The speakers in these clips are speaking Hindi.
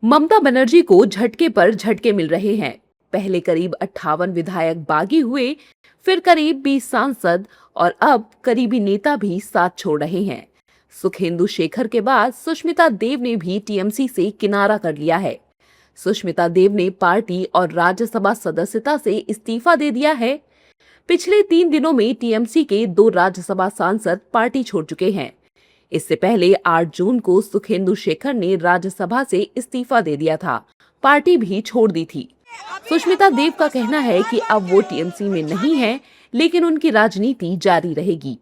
ममता बनर्जी को झटके पर झटके मिल रहे हैं। पहले करीब 58 विधायक बागी हुए, फिर करीब 20 सांसद और अब करीबी नेता भी साथ छोड़ रहे हैं। सुखेंदु शेखर के बाद सुष्मिता देव ने भी टीएमसी से किनारा कर लिया है। सुष्मिता देव ने पार्टी और राज्यसभा सदस्यता से इस्तीफा दे दिया है। पिछले 3 दिनों में टीएमसी के 2 राज्यसभा सांसद पार्टी छोड़ चुके हैं। इससे पहले 8 जून को सुखेंदु शेखर ने राज्यसभा से इस्तीफा दे दिया था, पार्टी भी छोड़ दी थी। सुष्मिता देव का कहना है कि अब वो टीएमसी में नहीं है, लेकिन उनकी राजनीति जारी रहेगी।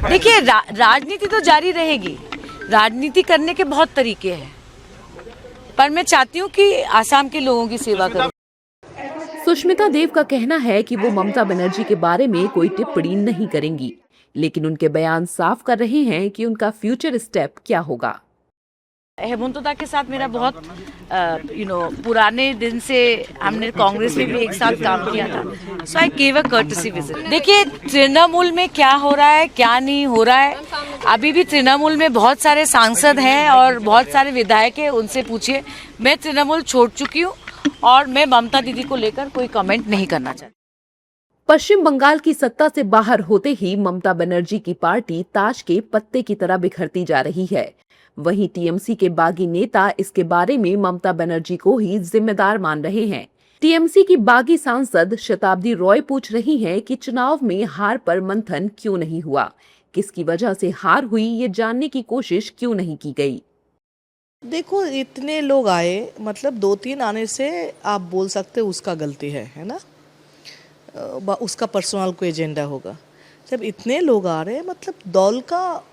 देखिए, राजनीति तो जारी रहेगी। राजनीति करने के बहुत तरीके हैं, पर मैं चाहती हूँ कि आसाम के लोगों की सेवा करूँ। सुष्मिता देव का कहना है कि वो ममता बनर्जी के बारे में कोई टिप्पणी नहीं करेंगी, लेकिन उनके बयान साफ कर रहे हैं कि उनका फ्यूचर स्टेप क्या होगा। हेमंतदा के साथ मेरा बहुत पुराने दिन से हमने कांग्रेस में भी एक साथ काम किया था। So I give a courtesy visit. देखिए, तृणमूल में क्या हो रहा है, क्या नहीं हो रहा है, अभी भी तृणमूल में बहुत सारे सांसद हैं और बहुत सारे विधायक हैं, उनसे पूछिए। मैं तृणमूल छोड़ चुकी हूँ और मैं ममता दीदी को लेकर कोई कमेंट नहीं करना चाहती। पश्चिम बंगाल की सत्ता से बाहर होते ही ममता बनर्जी की पार्टी ताश के पत्ते की तरह बिखरती जा रही है। वहीं टीएमसी के बागी नेता इसके बारे में ममता बनर्जी को ही जिम्मेदार मान रहे हैं। टीएमसी की बागी सांसद शताब्दी रॉय पूछ रही हैं कि चुनाव में हार पर मंथन क्यों नहीं हुआ, किसकी वजह से हार हुई, ये जानने की कोशिश क्यों नहीं की गई। देखो, इतने लोग आए, मतलब 2-3 आने से आप बोल सकते उसका गलती है ना, उसका पर्सनल कोई एजेंडा होगा। जब इतने लोग आ रहे हैं, मतलब दल का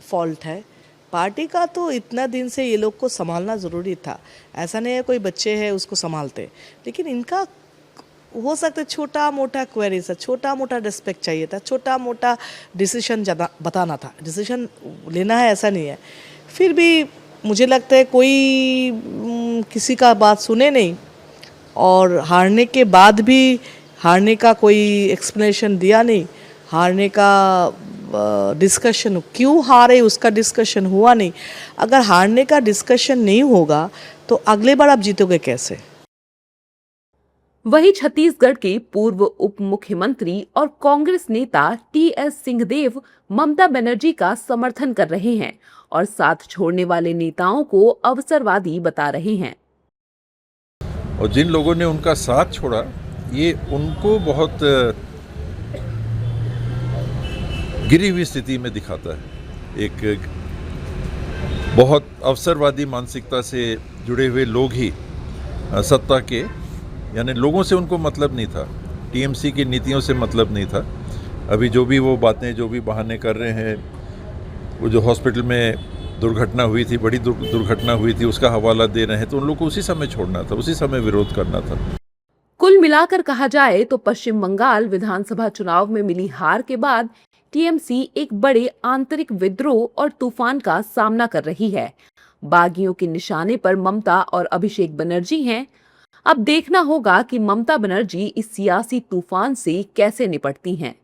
फॉल्ट है, पार्टी का तो इतना दिन से ये लोग को संभालना ज़रूरी था। ऐसा नहीं है कोई बच्चे हैं उसको संभालते, लेकिन इनका हो सकता है छोटा मोटा क्वेरी था, छोटा मोटा रिस्पेक्ट चाहिए था, छोटा मोटा डिसीजन बताना था। डिसीजन लेना है ऐसा नहीं है। फिर भी मुझे लगता है कोई किसी का बात सुने नहीं, और हारने के बाद भी हारने का कोई एक्सप्लेनेशन दिया नहीं। हारने का डिस्कशन, क्यों हारे उसका डिस्कशन हुआ नहीं। अगर हारने का डिस्कशन नहीं होगा तो अगले बार आप जीतोगे कैसे। वहीं छत्तीसगढ़ के पूर्व उप मुख्यमंत्री और कांग्रेस नेता टीएस सिंहदेव ममता बनर्जी का समर्थन कर रहे हैं और साथ छोड़ने वाले नेताओं को अवसरवादी बता रहे हैं। और जिन लोगों ने उनका साथ छोड़ा, ये उनको बहुत गिरी हुई स्थिति में दिखाता है। एक बहुत अवसरवादी मानसिकता से जुड़े हुए लोग ही सत्ता के, यानी लोगों से उनको मतलब नहीं था, टीएमसी की नीतियों से मतलब नहीं था। अभी जो भी वो बातें, जो भी बहाने कर रहे हैं, वो जो हॉस्पिटल में दुर्घटना हुई थी, बड़ी दुर्घटना हुई थी, उसका हवाला दे रहे हैं, तो उन लोग को उसी समय छोड़ना था, उसी समय विरोध करना था। कुल मिलाकर कहा जाए तो पश्चिम बंगाल विधानसभा चुनाव में मिली हार के बाद टीएमसी एक बड़े आंतरिक विद्रोह और तूफान का सामना कर रही है। बागियों के निशाने पर ममता और अभिषेक बनर्जी हैं। अब देखना होगा कि ममता बनर्जी इस सियासी तूफान से कैसे निपटती हैं।